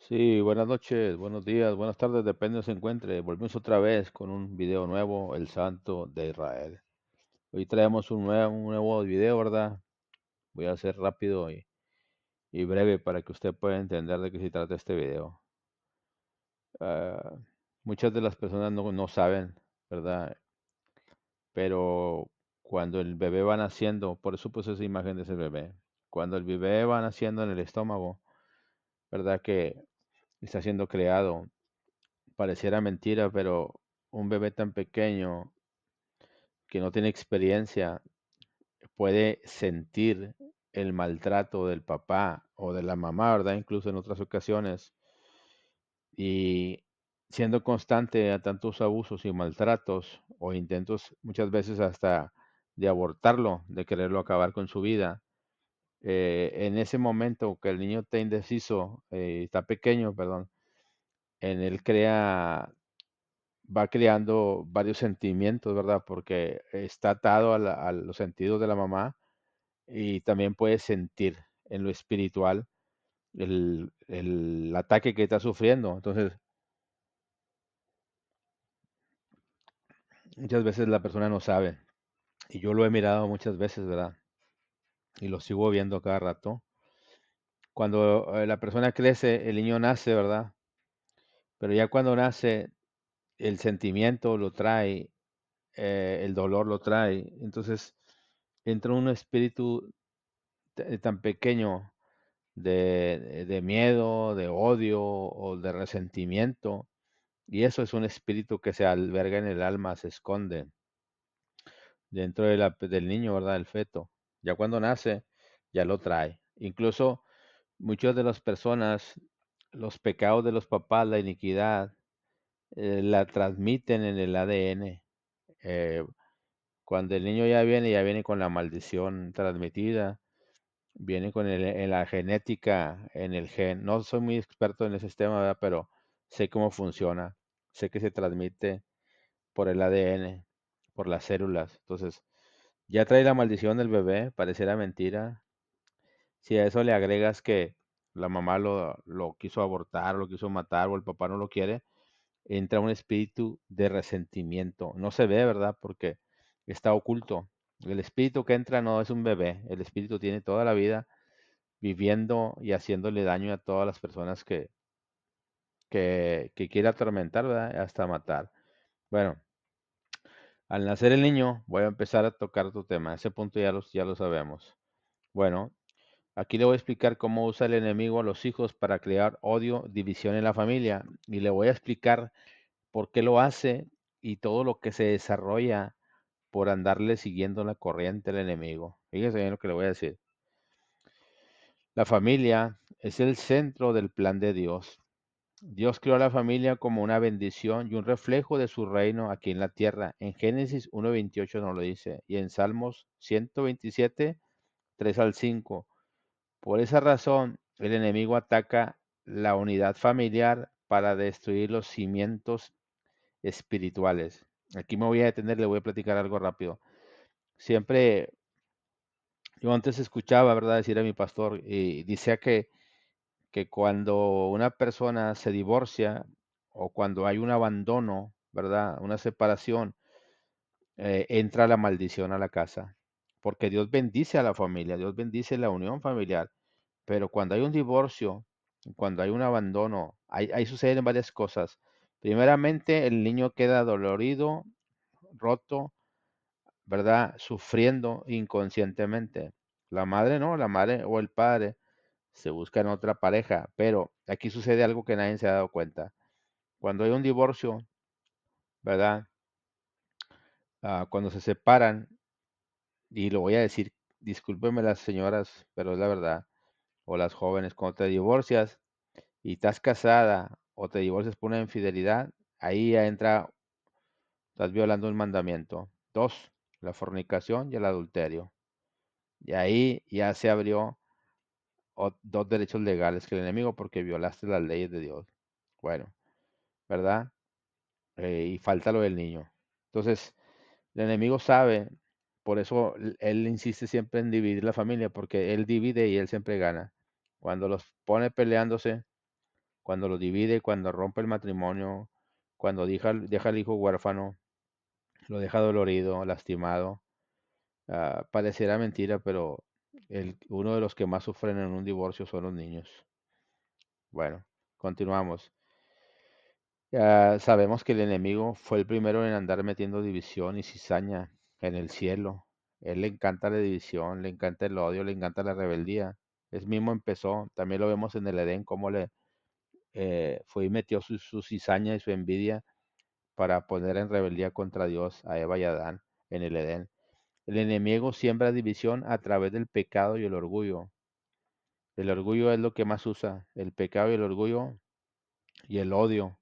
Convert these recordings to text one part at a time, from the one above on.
Sí, buenas noches, buenos días, buenas tardes, depende de se encuentre. Volvemos otra vez con un video nuevo, El Santo de Israel. Hoy traemos un nuevo video, ¿verdad? Voy a ser rápido y breve para que usted pueda entender de qué se trata este video. Ah, Muchas de las personas no saben, ¿verdad? Pero cuando el bebé va naciendo, por eso puse esa imagen de ese bebé. Cuando el bebé va naciendo en el estómago, ¿verdad? Que está siendo creado. Pareciera mentira, pero un bebé tan pequeño que no tiene experiencia puede sentir el maltrato del papá o de la mamá, ¿verdad? Incluso en otras ocasiones. Y siendo constante a tantos abusos y maltratos o intentos muchas veces hasta de abortarlo, de quererlo acabar con su vida, en ese momento que el niño está indeciso, está pequeño, perdón, en él va creando varios sentimientos, ¿verdad? Porque está atado a los sentidos de la mamá y también puede sentir en lo espiritual el ataque que está sufriendo. Entonces, muchas veces la persona no sabe, y yo lo he mirado muchas veces, ¿verdad? Y lo sigo viendo cada rato. Cuando la persona crece, el niño nace, ¿verdad? Pero ya cuando nace, el sentimiento lo trae, el dolor lo trae. Entonces, entra un espíritu tan pequeño de miedo, de odio o de resentimiento. Y eso es un espíritu que se alberga en el alma, se esconde dentro del niño, ¿verdad? Del feto. Ya cuando nace, ya lo trae. Incluso muchas de las personas, los pecados de los papás, la iniquidad, la transmiten en el ADN. Eh, Cuando el niño ya viene con la maldición transmitida. Viene con en la genética, en el gen. No soy muy experto en ese tema, ¿verdad? Pero sé cómo funciona. Sé que se transmite por el ADN, por las células. Entonces, ya trae la maldición del bebé, pareciera mentira. Si a eso le agregas que la mamá lo quiso abortar, lo quiso matar o el papá no lo quiere, entra un espíritu de resentimiento. No se ve, ¿verdad? Porque está oculto. El espíritu que entra no es un bebé. El espíritu tiene toda la vida viviendo y haciéndole daño a todas las personas que quiere atormentar, ¿verdad? Hasta matar. Bueno, al nacer el niño, voy a empezar a tocar tu tema. Ese punto ya lo sabemos. Bueno, aquí le voy a explicar cómo usa el enemigo a los hijos para crear odio, división en la familia. Y le voy a explicar por qué lo hace y todo lo que se desarrolla por andarle siguiendo la corriente al enemigo. Fíjese bien lo que le voy a decir. La familia es el centro del plan de Dios. Dios creó a la familia como una bendición y un reflejo de su reino aquí en la tierra. En Génesis 1:28 nos lo dice y en Salmos 127, 3 al 5. Por esa razón, el enemigo ataca la unidad familiar para destruir los cimientos espirituales. Aquí me voy a detener, le voy a platicar algo rápido. Siempre, yo antes escuchaba, ¿verdad?, decir a mi pastor y decía que cuando una persona se divorcia o cuando hay un abandono, ¿verdad? Una separación, entra la maldición a la casa. Porque Dios bendice a la familia, Dios bendice la unión familiar. Pero cuando hay un divorcio, cuando hay un abandono, ahí suceden varias cosas. Primeramente, el niño queda dolorido, roto, ¿verdad? Sufriendo inconscientemente. La madre no, la madre o el padre se buscan otra pareja, pero aquí sucede algo que nadie se ha dado cuenta. Cuando hay un divorcio, ¿verdad? Cuando se separan, y lo voy a decir, discúlpenme las señoras, pero es la verdad, o las jóvenes, cuando te divorcias y estás casada o te divorcias por una infidelidad, ahí ya entra, estás violando un mandamiento. Dos, la fornicación y el adulterio. Y ahí ya se abrió dos derechos legales que el enemigo porque violaste las leyes de Dios. Bueno, ¿verdad? Y falta lo del niño. Entonces, el enemigo sabe, por eso él insiste siempre en dividir la familia, porque él divide y él siempre gana. Cuando los pone peleándose, cuando lo divide, cuando rompe el matrimonio, cuando deja al hijo huérfano, lo deja dolorido, lastimado. Pareciera mentira, pero uno de los que más sufren en un divorcio son los niños. Bueno, continuamos. Sabemos que el enemigo fue el primero en andar metiendo división y cizaña en el cielo. Él le encanta la división, le encanta el odio, le encanta la rebeldía. Es mismo empezó, también lo vemos en el Edén, cómo le fue y metió su cizaña y su envidia para poner en rebeldía contra Dios a Eva y Adán en el Edén. El enemigo siembra división a través del pecado y el orgullo. El orgullo es lo que más usa, el pecado y el orgullo y el odio.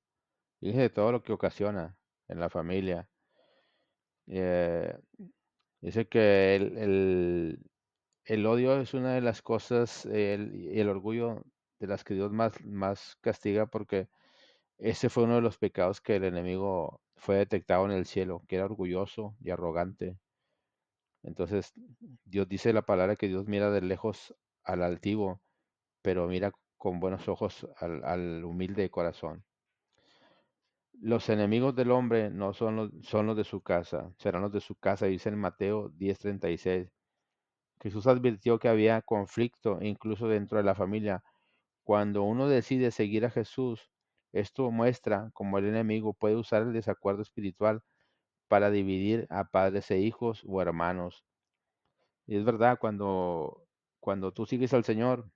Fíjese todo lo que ocasiona en la familia. Eh, Dice que el odio es una de las cosas, y el orgullo de las que Dios más castiga, porque ese fue uno de los pecados que el enemigo fue detectado en el cielo, que era orgulloso y arrogante. Entonces, Dios dice la palabra que Dios mira de lejos al altivo, pero mira con buenos ojos al humilde de corazón. Los enemigos del hombre no son los de su casa, serán los de su casa, dice en Mateo 10:36. Jesús advirtió que había conflicto incluso dentro de la familia. Cuando uno decide seguir a Jesús, esto muestra cómo el enemigo puede usar el desacuerdo espiritual para dividir a padres e hijos o hermanos. Y es verdad, cuando tú sigues al Señor,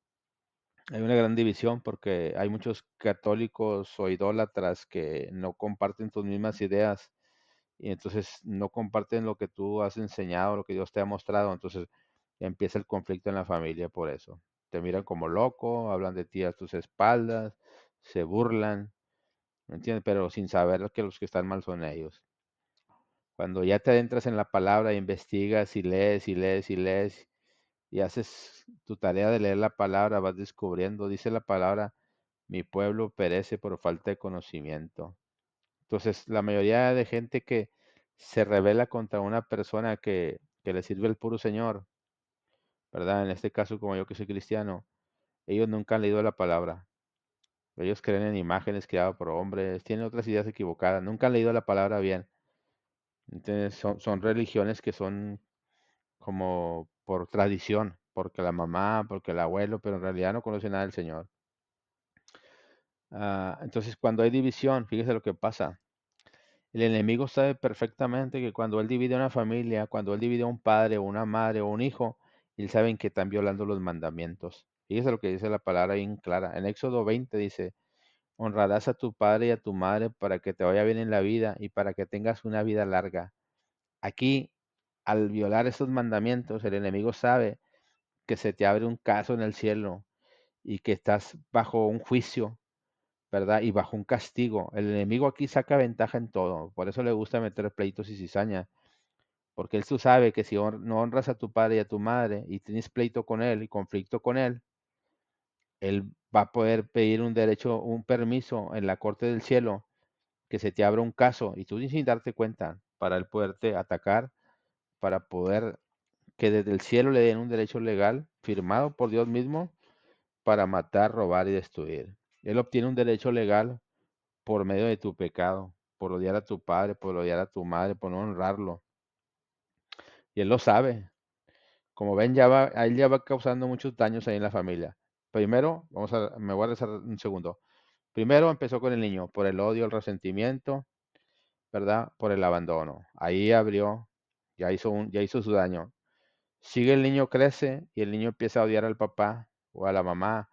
hay una gran división porque hay muchos católicos o idólatras que no comparten tus mismas ideas y entonces no comparten lo que tú has enseñado, lo que Dios te ha mostrado. Entonces empieza el conflicto en la familia por eso. Te miran como loco, hablan de ti a tus espaldas, se burlan, ¿me entiendes? Pero sin saber que los que están mal son ellos. Cuando ya te adentras en la palabra, investigas y lees y lees y lees y haces tu tarea de leer la palabra, vas descubriendo, dice la palabra, mi pueblo perece por falta de conocimiento. Entonces, la mayoría de gente que se rebela contra una persona que le sirve el puro Señor, ¿verdad? En este caso, como yo que soy cristiano, ellos nunca han leído la palabra. Ellos creen en imágenes creadas por hombres, tienen otras ideas equivocadas, nunca han leído la palabra bien. Entonces, son religiones que son como por tradición, porque la mamá, porque el abuelo, pero en realidad no conocen nada del Señor. Entonces, cuando hay división, fíjese lo que pasa. El enemigo sabe perfectamente que cuando él divide una familia, cuando él divide a un padre o una madre o un hijo, él sabe que están violando los mandamientos. Fíjese lo que dice la palabra bien clara. En Éxodo 20 dice, honrarás a tu padre y a tu madre para que te vaya bien en la vida y para que tengas una vida larga. Aquí, al violar esos mandamientos, el enemigo sabe que se te abre un caso en el cielo y que estás bajo un juicio, ¿verdad? Y bajo un castigo. El enemigo aquí saca ventaja en todo. Por eso le gusta meter pleitos y cizaña. Porque él tú sabe que si no honras a tu padre y a tu madre y tienes pleito con él y conflicto con él va a poder pedir un derecho, un permiso en la corte del cielo, que se te abra un caso y tú sin darte cuenta, para él poderte atacar, para poder que desde el cielo le den un derecho legal firmado por Dios mismo para matar, robar y destruir. Él obtiene un derecho legal por medio de tu pecado, por odiar a tu padre, por odiar a tu madre, por no honrarlo. Y él lo sabe. Como ven, a él ya va causando muchos daños ahí en la familia. Primero, me voy a rezar un segundo. Primero empezó con el niño, por el odio, el resentimiento, ¿verdad? Por el abandono. Ahí abrió, ya hizo su daño. Sigue el niño, crece y el niño empieza a odiar al papá o a la mamá.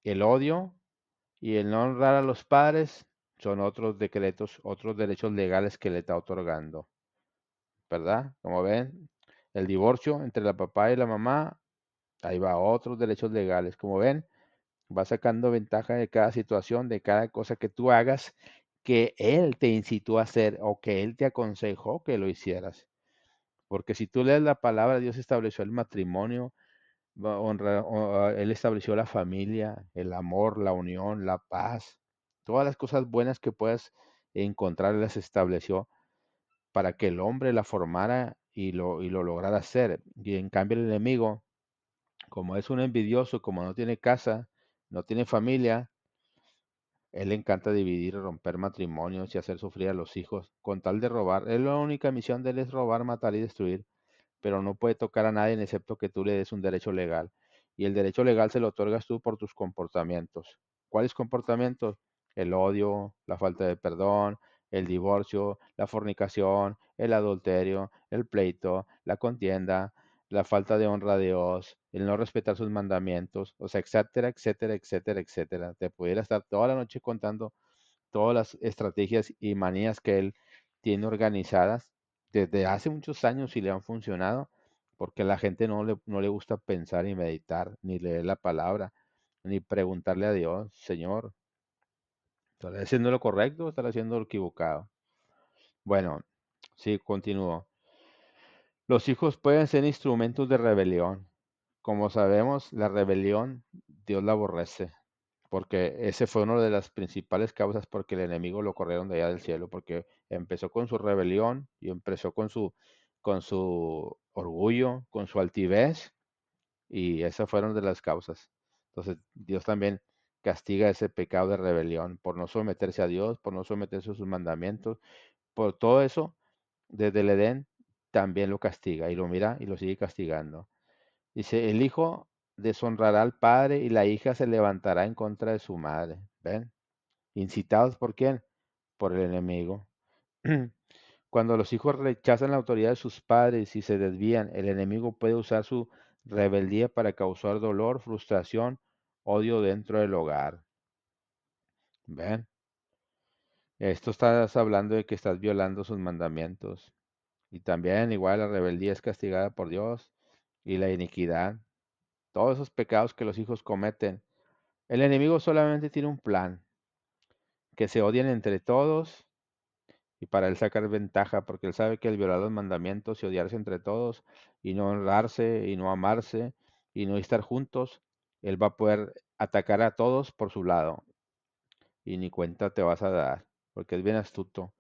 El odio y el no honrar a los padres son otros decretos, otros derechos legales que le está otorgando, ¿verdad? Como ven, el divorcio entre la papá y la mamá, ahí va otros derechos legales. Como ven, va sacando ventaja de cada situación, de cada cosa que tú hagas que él te incitó a hacer o que él te aconsejó que lo hicieras. Porque si tú lees la palabra, Dios estableció el matrimonio, él estableció la familia, el amor, la unión, la paz, todas las cosas buenas que puedas encontrar, las estableció para que el hombre la formara y lo lograra hacer. Y en cambio el enemigo, como es un envidioso, como no tiene casa, no tiene familia, Él le encanta dividir y romper matrimonios y hacer sufrir a los hijos con tal de robar. Él, la única misión de él es robar, matar y destruir, pero no puede tocar a nadie excepto que tú le des un derecho legal. Y el derecho legal se lo otorgas tú por tus comportamientos. ¿Cuáles comportamientos? El odio, la falta de perdón, el divorcio, la fornicación, el adulterio, el pleito, la contienda, la falta de honra a Dios, el no respetar sus mandamientos, o sea, etcétera, etcétera, etcétera, etcétera. Te pudiera estar toda la noche contando todas las estrategias y manías que él tiene organizadas desde hace muchos años y le han funcionado, porque a la gente no le gusta pensar y meditar, ni leer la palabra, ni preguntarle a Dios, Señor, ¿estaré haciendo lo correcto o estaré haciendo lo equivocado? Bueno, sí, continúo. Los hijos pueden ser instrumentos de rebelión. Como sabemos, la rebelión Dios la aborrece, porque ese fue una de las principales causas por que el enemigo lo corrieron de allá del cielo, porque empezó con su rebelión y empezó con su orgullo, con su altivez, y esas fueron de las causas. Entonces, Dios también castiga ese pecado de rebelión por no someterse a Dios, por no someterse a sus mandamientos, por todo eso, desde el Edén también lo castiga y lo mira y lo sigue castigando. Dice, el hijo deshonrará al padre y la hija se levantará en contra de su madre. ¿Ven? ¿Incitados por quién? Por el enemigo. Cuando los hijos rechazan la autoridad de sus padres y se desvían, el enemigo puede usar su rebeldía para causar dolor, frustración, odio dentro del hogar. ¿Ven? Esto estás hablando de que estás violando sus mandamientos. Y también igual la rebeldía es castigada por Dios y la iniquidad. Todos esos pecados que los hijos cometen. El enemigo solamente tiene un plan, que se odien entre todos y para él sacar ventaja, porque él sabe que el violar los mandamientos y odiarse entre todos y no honrarse y no amarse y no estar juntos, él va a poder atacar a todos por su lado y ni cuenta te vas a dar, porque es bien astuto.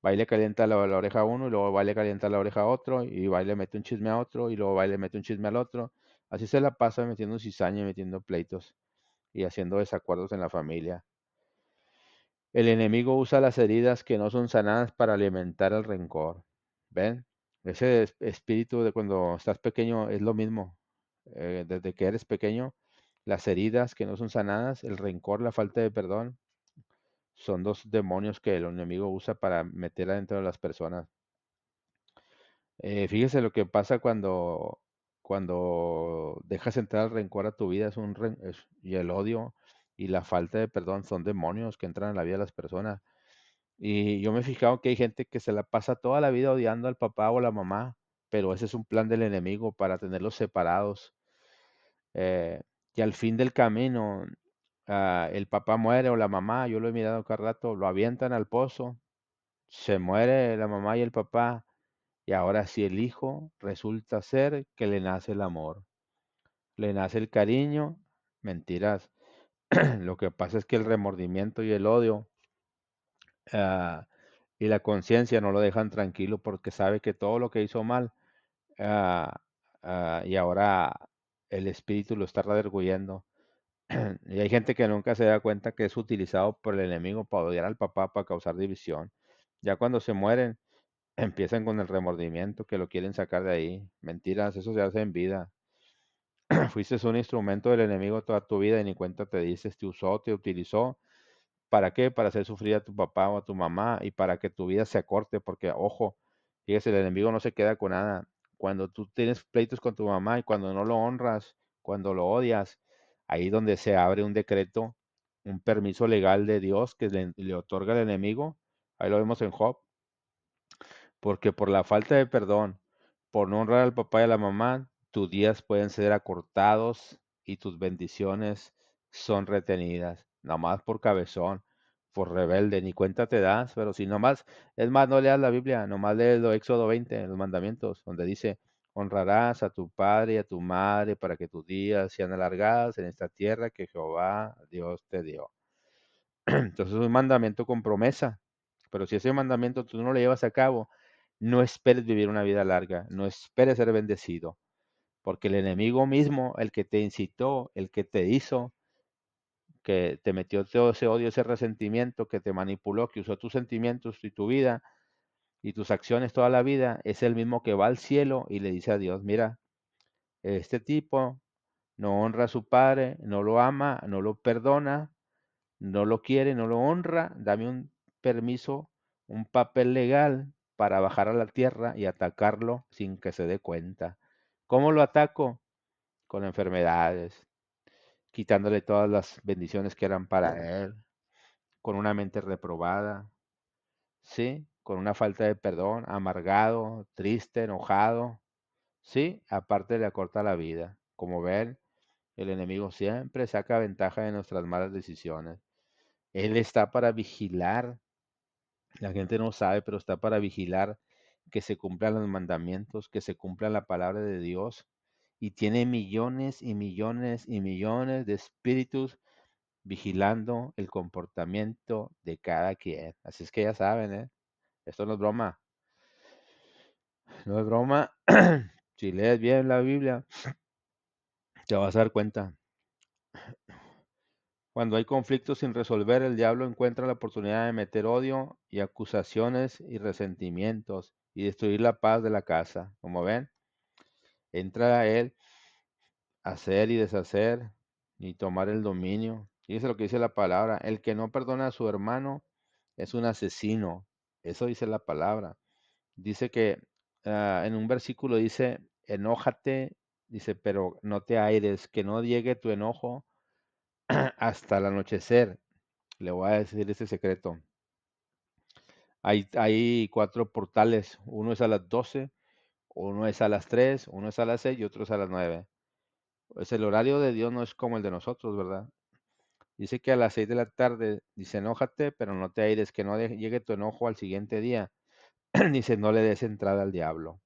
Va y le calienta la oreja a uno y luego va y le calienta la oreja a otro y va y le mete un chisme a otro y luego va y le mete un chisme al otro. Así se la pasa metiendo cizaña, y metiendo pleitos y haciendo desacuerdos en la familia. El enemigo usa las heridas que no son sanadas para alimentar el rencor. ¿Ven? Ese espíritu de cuando estás pequeño es lo mismo. Desde que eres pequeño, las heridas que no son sanadas, el rencor, la falta de perdón, son dos demonios que el enemigo usa para meter adentro de las personas. Fíjese lo que pasa cuando dejas entrar el rencor a tu vida, y el odio y la falta de perdón son demonios que entran en la vida de las personas. Y yo me he fijado que hay gente que se la pasa toda la vida odiando al papá o la mamá, pero ese es un plan del enemigo para tenerlos separados. Eh, y al fin del camino, el papá muere o la mamá, yo lo he mirado cada rato, lo avientan al pozo, se muere la mamá y el papá, y ahora sí el hijo resulta ser que le nace el amor, le nace el cariño, mentiras. Lo que pasa es que el remordimiento y el odio ah, y la conciencia no lo dejan tranquilo porque sabe que todo lo que hizo mal ah, y ahora el espíritu lo está redarguyendo. Y hay gente que nunca se da cuenta que es utilizado por el enemigo para odiar al papá, para causar división. Ya cuando se mueren, empiezan con el remordimiento que lo quieren sacar de ahí. Mentiras, eso se hace en vida. Fuiste un instrumento del enemigo toda tu vida y ni cuenta te dices, te usó, te utilizó. ¿Para qué? Para hacer sufrir a tu papá o a tu mamá y para que tu vida se acorte, porque ojo, fíjese, el enemigo no se queda con nada. Cuando tú tienes pleitos con tu mamá y cuando no lo honras, cuando lo odias, ahí donde se abre un decreto, un permiso legal de Dios que le otorga el enemigo. Ahí lo vemos en Job. Porque por la falta de perdón, por no honrar al papá y a la mamá, tus días pueden ser acortados y tus bendiciones son retenidas, nomás por cabezón, por rebelde, ni cuenta te das, pero si nomás, es más, no leas la Biblia, nomás lees lo Éxodo 20, los mandamientos, donde dice, honrarás a tu padre y a tu madre para que tus días sean alargados en esta tierra que Jehová Dios te dio. Entonces es un mandamiento con promesa. Pero si ese mandamiento tú no lo llevas a cabo, no esperes vivir una vida larga, no esperes ser bendecido, porque el enemigo mismo, el que te incitó, el que te hizo que te metió todo ese odio, ese resentimiento, que te manipuló, que usó tus sentimientos y tu vida y tus acciones toda la vida, es el mismo que va al cielo y le dice a Dios, mira, este tipo no honra a su padre, no lo ama, no lo perdona, no lo quiere, no lo honra, dame un permiso, un papel legal para bajar a la tierra y atacarlo sin que se dé cuenta. ¿Cómo lo ataco? Con enfermedades, quitándole todas las bendiciones que eran para él, con una mente reprobada, ¿sí? Con una falta de perdón, amargado, triste, enojado, ¿sí? Aparte le acorta la vida. Como ven, el enemigo siempre saca ventaja de nuestras malas decisiones. Él está para vigilar, la gente no sabe, pero está para vigilar que se cumplan los mandamientos, que se cumpla la palabra de Dios. Y tiene millones y millones y millones de espíritus vigilando el comportamiento de cada quien. Así es que ya saben, ¿eh? Esto no es broma, no es broma. Si lees bien la Biblia, te vas a dar cuenta. Cuando hay conflictos sin resolver, el diablo encuentra la oportunidad de meter odio y acusaciones y resentimientos y destruir la paz de la casa. Como ven, entra a él a hacer y deshacer y tomar el dominio. Fíjese lo que dice la palabra. El que no perdona a su hermano es un asesino. Eso dice la palabra. Dice que en un versículo dice, enójate, dice, pero no te aires, que no llegue tu enojo hasta el anochecer. Le voy a decir ese secreto. Hay cuatro portales. Uno es a las 12, uno es a las 3, uno es a las 6 y otro es a las 9. Pues el horario de Dios no es como el de nosotros, ¿verdad? Dice que a las 6 de la tarde, dice, enójate, pero no te aires, que no llegue tu enojo al siguiente día. Dice, no le des entrada al diablo.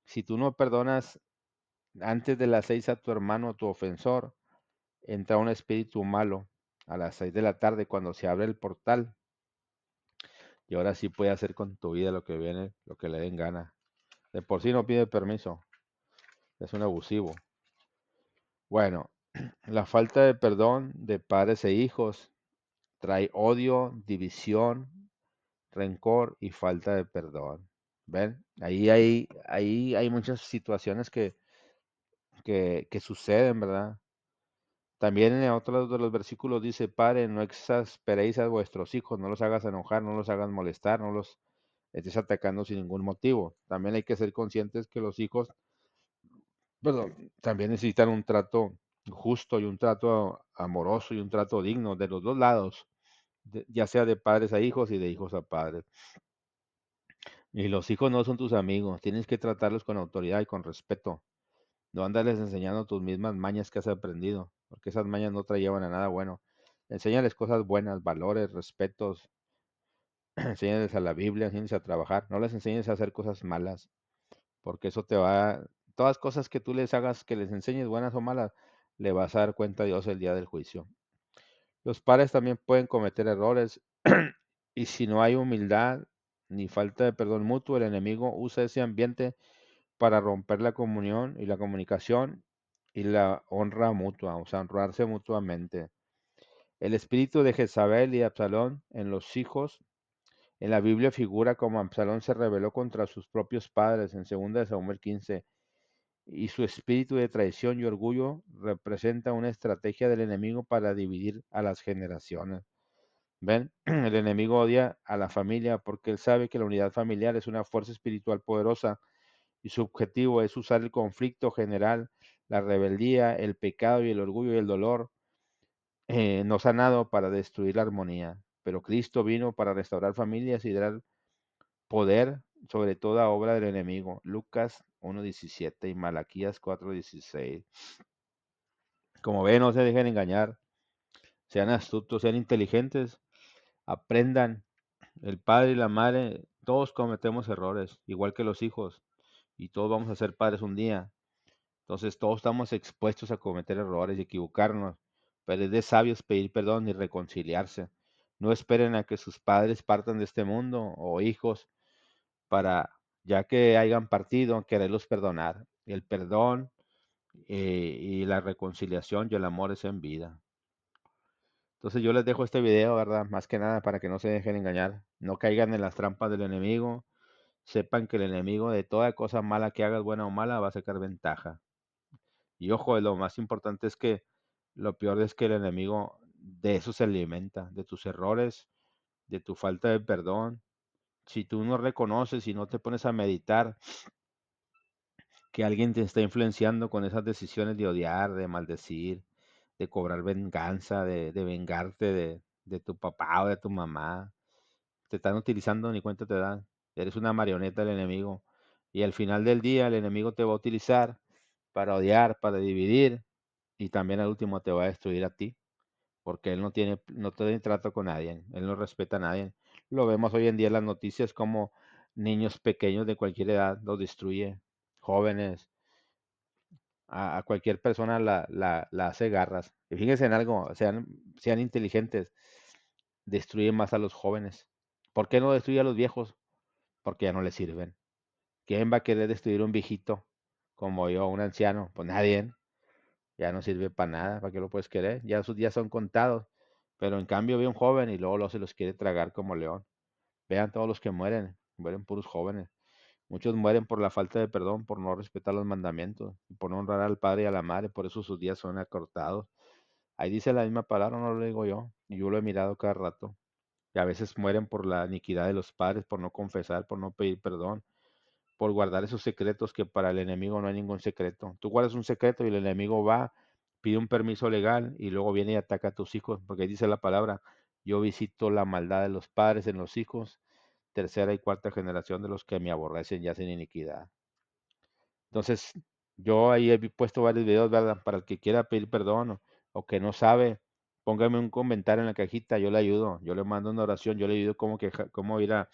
Si tú no perdonas antes de las 6 a tu hermano, tu ofensor, entra un espíritu malo a las 6 de la tarde cuando se abre el portal. Y ahora sí puede hacer con tu vida lo que viene, lo que le den gana. De por sí no pide permiso. Es un abusivo. Bueno, la falta de perdón de padres e hijos trae odio, división, rencor y falta de perdón. ¿Ven? Ahí hay muchas situaciones que suceden, ¿verdad? También en otro de los versículos dice, Padre, no exasperéis a vuestros hijos, no los hagas enojar, no los hagas molestar, no los estés atacando sin ningún motivo. También hay que ser conscientes que los hijos, perdón, también necesitan un trato justo y un trato amoroso y un trato digno de los dos lados, ya sea de padres a hijos y de hijos a padres. Y los hijos no son tus amigos, tienes que tratarlos con autoridad y con respeto. No andarles enseñando tus mismas mañas que has aprendido, porque esas mañas no te llevan a nada bueno. Enséñales cosas buenas, valores, respetos, enséñales a la Biblia, enséñales a trabajar. No les enseñes a hacer cosas malas, porque eso te va, todas cosas que tú les hagas, que les enseñes buenas o malas, le vas a dar cuenta a Dios el día del juicio. Los padres también pueden cometer errores y si no hay humildad ni falta de perdón mutuo, el enemigo usa ese ambiente para romper la comunión y la comunicación y la honra mutua, o sea, honrarse mutuamente. El espíritu de Jezabel y Absalón en los hijos, en la Biblia figura como Absalón se rebeló contra sus propios padres en 2 de Samuel 15, y su espíritu de traición y orgullo representa una estrategia del enemigo para dividir a las generaciones. ¿Ven? El enemigo odia a la familia porque él sabe que la unidad familiar es una fuerza espiritual poderosa y su objetivo es usar el conflicto general, la rebeldía, el pecado y el orgullo y el dolor no sanado para destruir la armonía. Pero Cristo vino para restaurar familias y dar poder sobre toda obra del enemigo. Lucas 1:17 y Malaquías 4:16. Como ven, no se dejen engañar, sean astutos, sean inteligentes, aprendan. El padre y la madre, todos cometemos errores, igual que los hijos, y todos vamos a ser padres un día. Entonces todos estamos expuestos a cometer errores y equivocarnos, pero es de sabios pedir perdón y reconciliarse. No esperen a que sus padres partan de este mundo o hijos para, ya que hayan partido, quererlos perdonar. El perdón y la reconciliación y el amor es en vida. Entonces yo les dejo este video, ¿verdad? Más que nada para que no se dejen engañar, no caigan en las trampas del enemigo, sepan que el enemigo de toda cosa mala que hagas, buena o mala, va a sacar ventaja. Y ojo, lo más importante es que lo peor es que el enemigo de eso se alimenta, de tus errores, de tu falta de perdón. Si tú no reconoces y no te pones a meditar que alguien te está influenciando con esas decisiones de odiar, de maldecir, de cobrar venganza, de vengarte de tu papá o de tu mamá, te están utilizando, ni cuenta te dan. Eres una marioneta del enemigo. Y al final del día el enemigo te va a utilizar para odiar, para dividir y también al último te va a destruir a ti, porque él no tiene trato con nadie, él no respeta a nadie. Lo vemos hoy en día en las noticias como niños pequeños de cualquier edad los destruye, jóvenes, a cualquier persona la hace garras. Y fíjense en algo, sean inteligentes, destruye más a los jóvenes. ¿Por qué no destruye a los viejos? Porque ya no les sirven. ¿Quién va a querer destruir a un viejito como yo, un anciano? Pues nadie. Ya no sirve para nada, ¿para qué lo puedes querer? Ya sus días son contados. Pero en cambio ve un joven y luego se los quiere tragar como león. Vean todos los que mueren, mueren puros jóvenes. Muchos mueren por la falta de perdón, por no respetar los mandamientos, por no honrar al padre y a la madre, por eso sus días son acortados. Ahí dice la misma palabra, no lo digo yo, y yo lo he mirado cada rato. Y a veces mueren por la iniquidad de los padres, por no confesar, por no pedir perdón, por guardar esos secretos que para el enemigo no hay ningún secreto. Tú guardas un secreto y el enemigo va, pide un permiso legal y luego viene y ataca a tus hijos, porque ahí dice la palabra, yo visito la maldad de los padres en los hijos, tercera y cuarta generación de los que me aborrecen y hacen iniquidad. Entonces, yo ahí he puesto varios videos, ¿verdad? Para el que quiera pedir perdón o que no sabe, póngame un comentario en la cajita, yo le ayudo, yo le mando una oración, yo le ayudo cómo ir a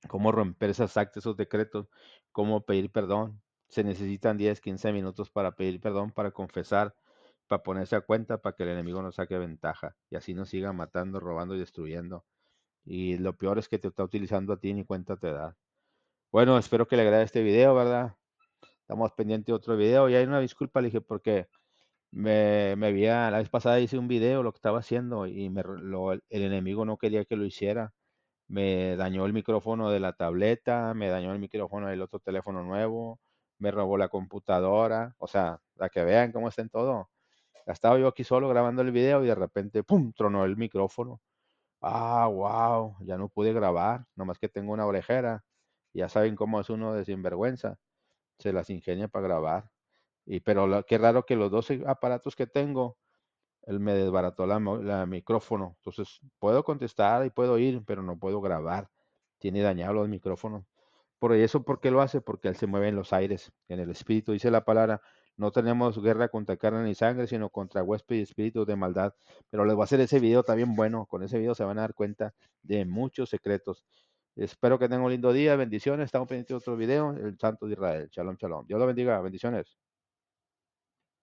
cómo romper esas actas, esos decretos, cómo pedir perdón. Se necesitan 10, 15 minutos para pedir perdón, para confesar, para ponerse a cuenta, para que el enemigo no saque ventaja y así no siga matando, robando y destruyendo. Y lo peor es que te está utilizando a ti ni cuenta te da. Bueno, espero que le agrade este video, ¿verdad? Estamos pendientes de otro video. Y hay una disculpa, le dije, porque la vez pasada hice un video, lo que estaba haciendo, y el enemigo no quería que lo hiciera. Me dañó el micrófono de la tableta, me dañó el micrófono del otro teléfono nuevo, me robó la computadora, o sea, para que vean cómo está en todo. Estaba yo aquí solo grabando el video y de repente, ¡pum!, tronó el micrófono. Ah, wow, ya no pude grabar, nomás que tengo una orejera. Ya saben cómo es uno de sinvergüenza, se las ingenia para grabar. Pero qué raro que los dos aparatos que tengo él me desbarató la micrófono. Entonces, puedo contestar y puedo ir, pero no puedo grabar. Tiene dañado los micrófonos. Por eso, ¿por qué lo hace? Porque él se mueve en los aires, en el espíritu. Dice la palabra, no tenemos guerra contra carne ni sangre, sino contra huésped y espíritus de maldad. Pero les voy a hacer ese video también bueno. Con ese video se van a dar cuenta de muchos secretos. Espero que tengan un lindo día. Bendiciones. Estamos pendientes de otro video. El Santo de Israel. Shalom, shalom. Dios lo bendiga. Bendiciones.